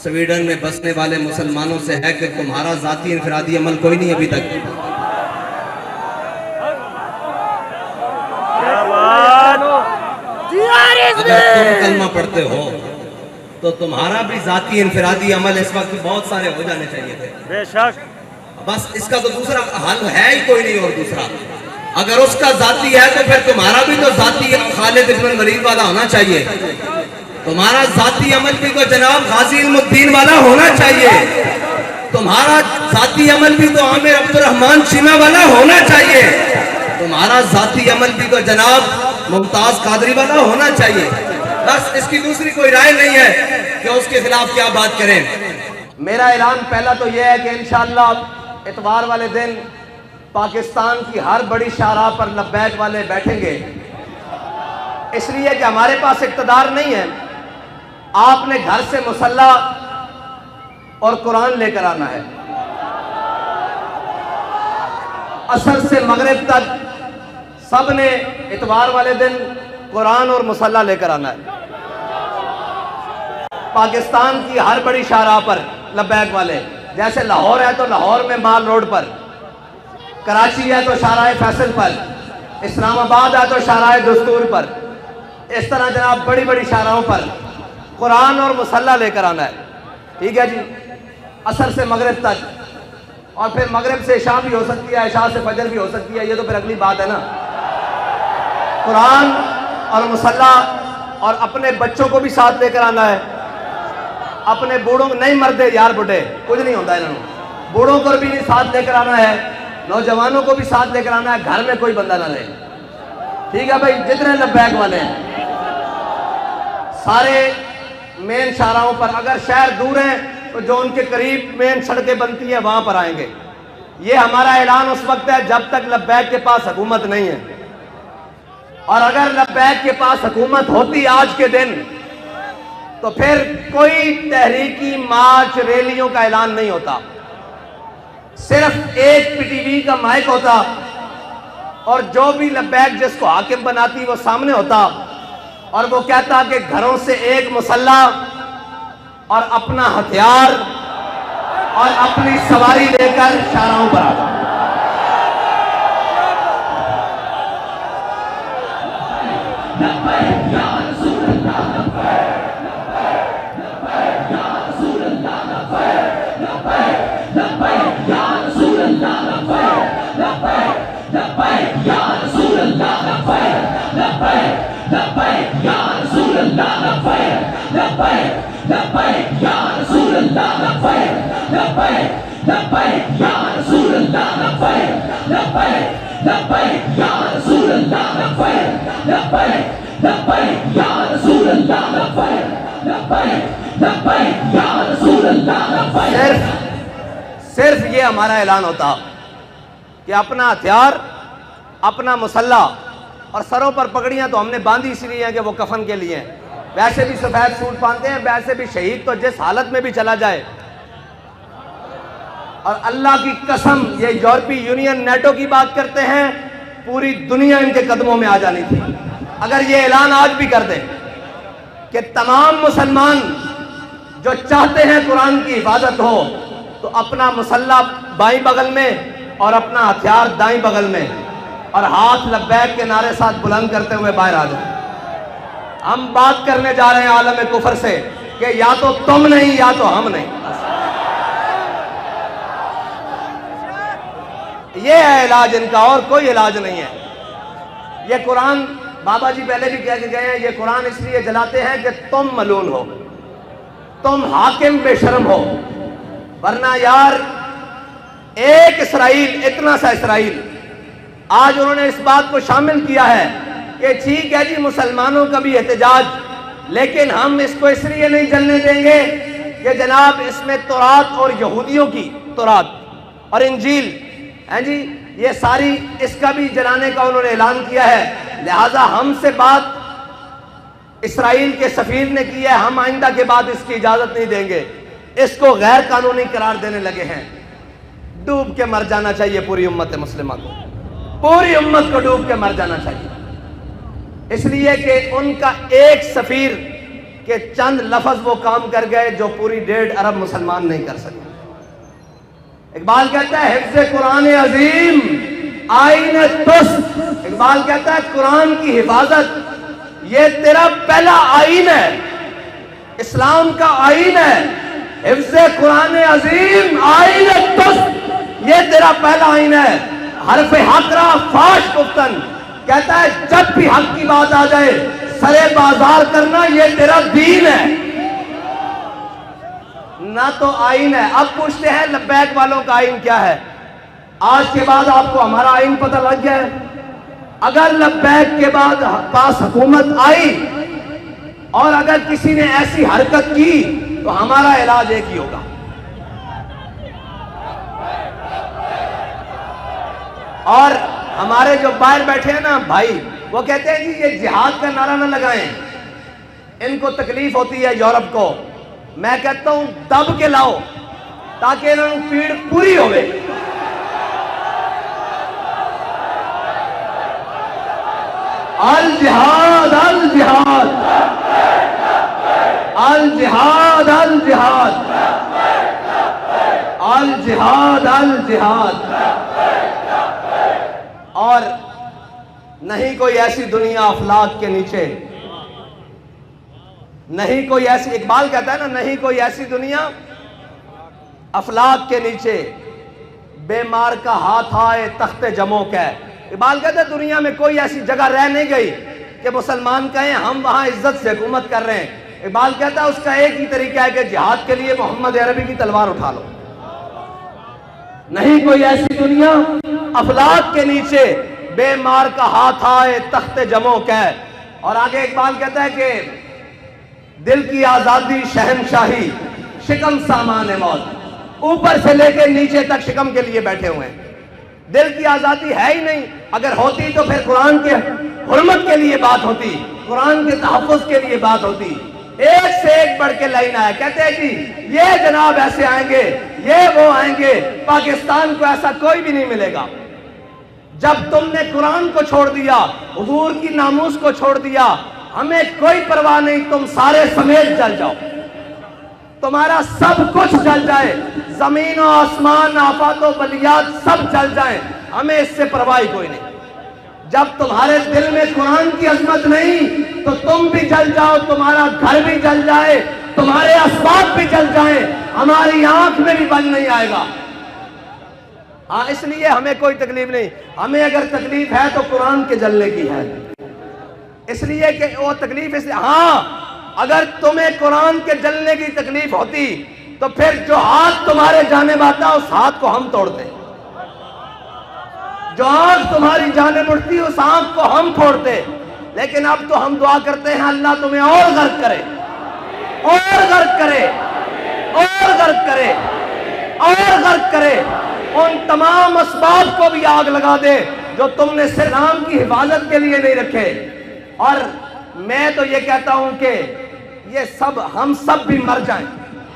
Sweden میں بسنے والے مسلمانوں سے ہے کہ تمہارا ذاتی انفرادی عمل کوئی نہیں ابھی تک. اگر تم کلمہ پڑھتے ہو تو تمہارا بھی ذاتی انفرادی عمل اس وقت بہت سارے ہو جانے چاہیے تھے. بے شک. بس اس کا تو دوسرا حل ہے ہی کوئی نہیں. اور دوسرا اگر اس کا ذاتی ہے تو پھر تمہارا بھی تو ذاتی خالد ابن الولید والا ہونا چاہیے. تمہارا ذاتی عمل بھی تو جناب غازی علم الدین والا ہونا چاہیے. تمہارا ذاتی عمل بھی تو عامر عبد الرحمن چیمہ والا ہونا چاہیے. تمہارا ذاتی عمل بھی تو جناب ممتاز قادری والا ہونا چاہیے. بس اس کی دوسری کوئی رائے نہیں ہے کہ اس کے خلاف کیا بات کریں. میرا اعلان پہلا تو یہ ہے کہ انشاءاللہ اتوار والے دن پاکستان کی ہر بڑی شاہراہ پر لبیک والے بیٹھیں گے. اس لیے کہ ہمارے پاس اقتدار نہیں ہے. آپ نے گھر سے مسلح اور قرآن لے کر آنا ہے. عصر سے مغرب تک سب نے اتوار والے دن قرآن اور مسلح لے کر آنا ہے. پاکستان کی ہر بڑی شاہراہ پر لبیک والے، جیسے لاہور ہے تو لاہور میں مال روڈ پر، کراچی ہے تو شاہراہ فیصل پر، اسلام آباد ہے تو شاہراہ دستور پر، اس طرح جناب بڑی بڑی شاہراہوں پر قرآن اور مسلح لے کر آنا ہے. ٹھیک ہے جی. عصر سے مغرب تک، اور پھر مغرب سے عشاء بھی ہو سکتی ہے، عشاء سے فجر بھی ہو سکتی ہے. یہ تو پھر اگلی بات ہے نا. قرآن اور مسلح، اور اپنے بچوں کو بھی ساتھ لے کر آنا ہے. اپنے بوڑھوں کو نہیں، مردے یار بڑھے کچھ نہیں ہوتا انہوں نے. بوڑھوں کو بھی ساتھ لے کر آنا ہے، نوجوانوں کو بھی ساتھ لے کر آنا ہے. گھر میں کوئی بندہ نہ رہے. ٹھیک ہے بھائی. جتنے لبیک والے ہیں سارے مین شاہراہوں پر، اگر شہر دور ہیں تو جو ان کے قریب مین سڑکیں بنتی ہیں وہاں پر آئیں گے. یہ ہمارا اعلان اس وقت ہے جب تک لبیک کے پاس حکومت نہیں ہے. اور اگر لبیک کے پاس حکومت ہوتی آج کے دن تو پھر کوئی تحریکی مارچ ریلیوں کا اعلان نہیں ہوتا. صرف ایک پی ٹی وی کا مائک ہوتا اور جو بھی لبیک جس کو حاکم بناتی وہ سامنے ہوتا اور وہ کہتا کہ گھروں سے ایک مسلح اور اپنا ہتھیار اور اپنی سواری لے کر شاہراہوں پر آ جاؤ. صرف یہ ہمارا اعلان ہوتا کہ اپنا ہتھیار، اپنا مسلح، اور سروں پر پگڑیاں تو ہم نے باندھی اس لیے ہیں کہ وہ کفن کے لیے ہیں. ویسے بھی سفید سوٹ پہنتے ہیں. ویسے بھی شہید تو جس حالت میں بھی چلا جائے. اور اللہ کی قسم یہ یورپی یونین نیٹو کی بات کرتے ہیں، پوری دنیا ان کے قدموں میں آ جانی تھی. اگر یہ اعلان آج بھی کر دیں کہ تمام مسلمان جو چاہتے ہیں قرآن کی حفاظت ہو تو اپنا مسلح بائیں بغل میں اور اپنا ہتھیار دائیں بغل میں، اور ہاتھ لبیک کے نعرے ساتھ بلند کرتے ہوئے باہر آ جائیں. ہم بات کرنے جا رہے ہیں عالم کفر سے کہ یا تو تم نہیں یا تو ہم نہیں. یہ ہے علاج ان کا، اور کوئی علاج نہیں ہے. یہ قرآن بابا جی پہلے بھی کہہ کے گئے ہیں، یہ قرآن اس لیے جلاتے ہیں کہ تم ملعون ہو، تم حاکم بے شرم ہو. ورنہ یار ایک اسرائیل، اتنا سا اسرائیل، آج انہوں نے اس بات کو شامل کیا ہے کہ ٹھیک ہے جی مسلمانوں کا بھی احتجاج، لیکن ہم اس کو اس لیے نہیں جلنے دیں گے کہ جناب اس میں تورات اور یہودیوں کی تورات اور انجیل ہیں جی، یہ ساری اس کا بھی جلانے کا انہوں نے اعلان کیا ہے. لہٰذا ہم سے بات اسرائیل کے سفیر نے کی ہے، ہم آئندہ کے بعد اس کی اجازت نہیں دیں گے. اس کو غیر قانونی قرار دینے لگے ہیں. ڈوب کے مر جانا چاہیے پوری امت مسلمہ کو، پوری امت کو ڈوب کے مر جانا چاہیے. اس لیے کہ ان کا ایک سفیر کہ چند لفظ وہ کام کر گئے جو پوری 1.5 ارب مسلمان نہیں کر سکے۔ اقبال کہتا ہے حفظ قرآن عظیم آئین تست، اقبال کہتا ہے قرآن کی حفاظت یہ تیرا پہلا آئین ہے، اسلام کا آئین ہے۔ حفظ قرآن عظیم آئین تست، یہ تیرا پہلا آئین ہے۔ حرف حق را فاش گفتن، کہتا ہے جب بھی حق کی بات آ جائے سرے بازار کرنا یہ تیرا دین ہے، نہ تو آئین ہے۔ اب پوچھتے ہیں لبیک والوں کا آئین کیا ہے؟ آج کے بعد آپ کو ہمارا آئین پتہ لگ گیا ہے۔ اگر لبیک کے بعد پاس حکومت آئی اور اگر کسی نے ایسی حرکت کی تو ہمارا علاج ایک ہی ہوگا، اور ہمارے جو باہر بیٹھے ہیں نا بھائی، وہ کہتے ہیں جی یہ جہاد کا نعرہ نہ لگائیں، ان کو تکلیف ہوتی ہے یورپ کو۔ میں کہتا ہوں دب کے لاؤ تاکہ انہوں پیڑ پوری ہوئے۔ الجہاد الجہاد الجہاد الجہاد الجہاد الجہاد، اور نہیں کوئی ایسی دنیا افلاک کے نیچے، نہیں کوئی ایسی، اقبال کہتا ہے نا نہیں کوئی ایسی دنیا افلاک کے نیچے، بے مار کا ہاتھ آئے تخت جموں کا۔ اقبال کہتا ہے دنیا میں کوئی ایسی جگہ رہ نہیں گئی کہ مسلمان کہیں ہم وہاں عزت سے حکومت کر رہے ہیں۔ اقبال کہتا ہے اس کا ایک ہی طریقہ ہے کہ جہاد کے لیے محمد عربی کی تلوار اٹھا لو۔ نہیں کوئی ایسی دنیا افلاک کے نیچے، بے مار کا ہاتھ آئے تخت جموں کا۔ اور آگے اقبال کہتا ہے کہ دل کی آزادی شہنشاہی شکم سامان موت، اوپر سے لے کے نیچے تک شکم کے لیے بیٹھے ہوئے ہیں۔ دل کی آزادی ہے ہی نہیں، اگر ہوتی تو پھر قرآن کے حرمت کے لیے بات ہوتی، قرآن کے تحفظ کے لیے بات ہوتی۔ ایک سے ایک بڑھ کے لائن آیا، کہتے ہیں جی یہ جناب ایسے آئیں گے، یہ وہ آئیں گے، پاکستان کو ایسا کوئی بھی نہیں ملے گا۔ جب تم نے قرآن کو چھوڑ دیا، حضور کی ناموس کو چھوڑ دیا، ہمیں کوئی پرواہ نہیں، تم سارے سمیت جل جاؤ، تمہارا سب کچھ جل جائے، زمین و آسمان آفات و بلیات سب جل جائیں، ہمیں اس سے پرواہ کوئی نہیں۔ جب تمہارے دل میں قرآن کی عظمت نہیں تو تم بھی جل جاؤ، تمہارا گھر بھی جل جائے، تمہارے اسباب بھی جل جائیں، ہماری آنکھ میں بھی بل نہیں آئے گا۔ ہاں اس لیے ہمیں کوئی تکلیف نہیں، ہمیں اگر تکلیف ہے تو قرآن کے جلنے کی ہے، اس لیے کہ وہ تکلیف اس لیے، ہاں اگر تمہیں قرآن کے جلنے کی تکلیف ہوتی تو پھر جو ہاتھ تمہارے جانب آتا اس ہاتھ کو ہم توڑتے، جو آنکھ تمہاری جانب اٹھتی اس آنکھ کو ہم پھوڑتے۔ لیکن اب تو ہم دعا کرتے ہیں اللہ تمہیں اور غرق کرے، اور غرق کرے، اور غرق کرے، اور غرق کرے، ان تمام اسباب کو بھی آگ لگا دے جو تم نے اسلام کی حفاظت کے لیے نہیں رکھے۔ اور میں تو یہ کہتا ہوں کہ یہ سب ہم سب بھی مر جائیں،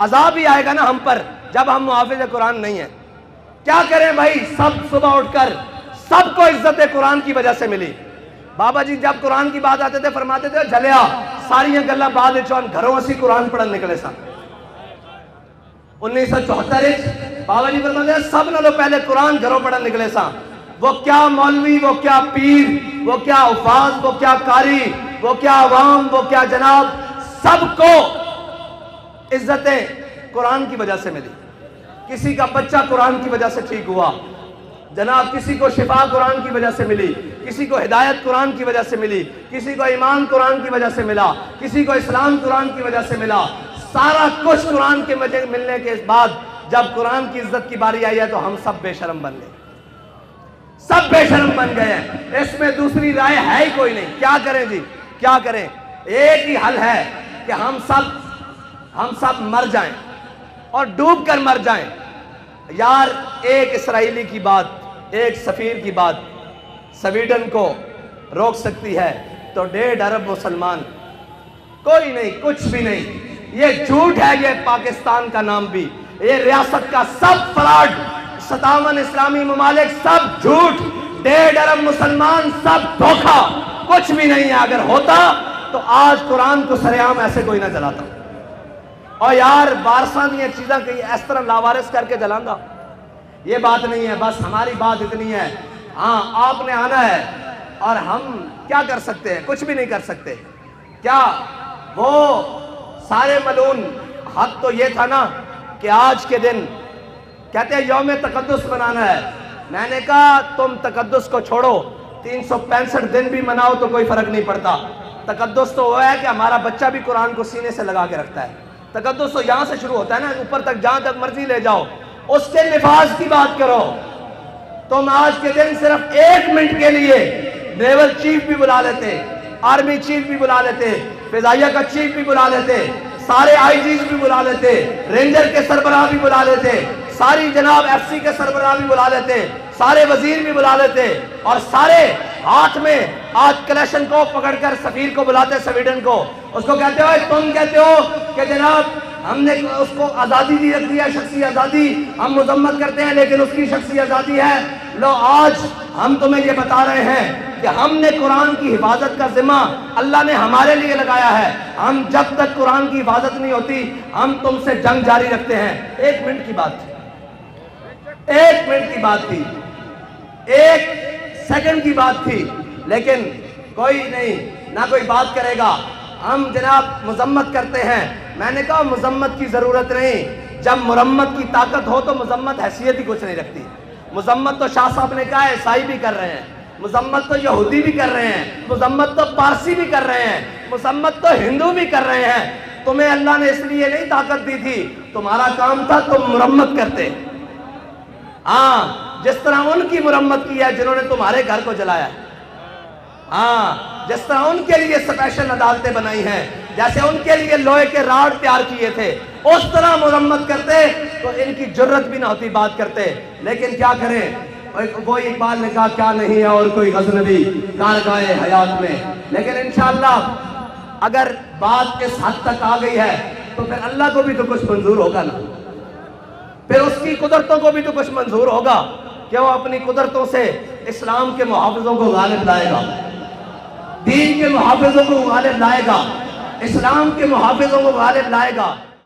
عذاب ہی آئے گا نا ہم پر جب ہم محافظ قرآن نہیں ہیں۔ کیا کریں بھائی، سب صبح اٹھ کر سب کو عزت قرآن کی وجہ سے ملی۔ بابا جی جب قرآن کی بات آتے تھے فرماتے تھے جلیا ساریاں گلاں بعد چون گھروں اسی قرآن پڑھن نکلے سن۔ 1974 بابا جی فرماتے ہیں سب نالوں پہلے قرآن گھروں پڑھن نکلے سن۔ وہ کیا مولوی، وہ کیا پیر، وہ کیا حفاظ، وہ کیا قاری، وہ کیا عوام، وہ کیا جناب، سب کو عزتیں قرآن کی وجہ سے ملی۔ کسی کا بچہ قرآن کی وجہ سے ٹھیک ہوا جناب، کسی کو شفا قرآن کی وجہ سے ملی، کسی کو ہدایت قرآن کی وجہ سے ملی، کسی کو ایمان قرآن کی وجہ سے ملا، کسی کو اسلام قرآن کی وجہ سے ملا۔ سارا کچھ قرآن کے ملنے کے بعد جب قرآن کی عزت کی باری آئی ہے تو ہم سب بے شرم بن گئے، سب بے شرم بن گئے ہیں۔ اس میں دوسری رائے ہے ہی کوئی نہیں۔ کیا کریں جی، کیا کریں؟ ایک ہی حل ہے کہ ہم سب مر جائیں اور ڈوب کر مر جائیں۔ یار ایک اسرائیلی کی بات، ایک سفیر کی بات سویڈن کو روک سکتی ہے تو 1.5 ارب مسلمان کوئی نہیں، کچھ بھی نہیں۔ یہ جھوٹ ہے، یہ پاکستان کا نام بھی، یہ ریاست کا سب فراڈ، 57 اسلامی ممالک سب جھوٹ، 1.5 ارب مسلمان سب دھوکہ، کچھ بھی نہیں ہے۔ اگر ہوتا تو تو آج قرآن کو سرعام ایسے کوئی نہ جلاتا. اور یار وارثاں دیا چیزاں کہیں اس طرح لاوارث کر کے جلانا یہ بات نہیں ہے. بس ہماری بات اتنی ہے, ہاں آپ نے آنا ہے اور ہم کیا کر سکتے ہیں؟ کچھ بھی نہیں کر سکتے. کیا وہ سارے ملعون حق تو یہ تھا نا کہ آج کے دن کہتے ہیں یوم تقدس منانا ہے. میں نے کہا تم تقدس کو چھوڑو, 365 دن بھی مناؤ تو کوئی فرق نہیں پڑتا. تقدس تو وہ ہے کہ ہمارا بچہ بھی قرآن کو سینے سے لگا کے رکھتا ہے. تقدس تو یہاں سے شروع ہوتا ہے نا, اوپر تک جہاں تک مرضی لے جاؤ. اس کے نفاذ کی بات کرو. تم آج کے دن صرف 1 منٹ کے لیے نیول چیف بھی بلا لیتے, آرمی چیف بھی بلا لیتے, فضائیہ کا چیف بھی بلا لیتے, سارے آئی جیز بھی بلا لیتے, رینجر کے سربراہ بھی بلا لیتے, ساری جناب ایف سی کے سربراہ بھی بلا لیتے, سارے وزیر بھی بلا لیتے, اور سارے ہاتھ میں آج کلیشن کو پکڑ کر سفیر کو بلاتے سویڈن کو. اس کو کہتے ہو تم کہتے ہو کہ جناب ہم نے اس کو آزادی دی رکھی ہے, شخصی آزادی, ہم مذمت کرتے ہیں لیکن اس کی شخصی آزادی ہے. لو آج ہم تمہیں یہ بتا رہے ہیں کہ ہم نے قرآن کی حفاظت کا ذمہ اللہ نے ہمارے لیے لگایا ہے. ہم جب تک قرآن کی حفاظت نہیں ہوتی ہم تم سے جنگ جاری رکھتے ہیں. 1 منٹ کی بات تھی, 1 منٹ کی بات تھی, 1 سیکنڈ کی بات تھی, لیکن کوئی نہیں, نہ کوئی بات کرے گا. ہم جناب مذمت کرتے ہیں. میں نے کہا مذمت کی ضرورت نہیں, جب مرمت کی طاقت ہو تو مذمت حیثیت ہی کچھ نہیں رکھتی. مذمت تو شاہ صاحب نے کہا ہے عیسائی بھی کر رہے ہیں, مذمت تو یہودی بھی کر رہے ہیں, مذمت تو پارسی بھی کر رہے ہیں, مذمت تو ہندو بھی کر رہے ہیں. تمہیں اللہ نے اس لیے نہیں طاقت دی تھی, تمہارا کام تھا تم مرمت کرتے. ہاں جس طرح ان کی مرمت کی ہے جنہوں نے تمہارے گھر کو جلایا. ہاں جس طرح ان کے لیے اسپیشل عدالتیں بنائی ہیں, جیسے ان کے لیے لوہے کے راڈ تیار کیے تھے, اس طرح مرمت کرتے تو ان کی جرت بھی نہ ہوتی بات کرتے. لیکن کیا کریں, وہ اقبال نے کہا کیا نہیں ہے اور کوئی غزنوی کارگاہ حیات میں. لیکن انشاءاللہ اگر بات اس حد تک آ گئی ہے تو پھر اللہ کو بھی تو کچھ منظور ہوگا نا, پھر اس کی قدرتوں کو بھی تو کچھ منظور ہوگا کہ وہ اپنی قدرتوں سے اسلام کے محافظوں کو غالب لائے گا, دین کے محافظوں کو غالب لائے گا, اسلام کے محافظوں کو غالب لائے گا.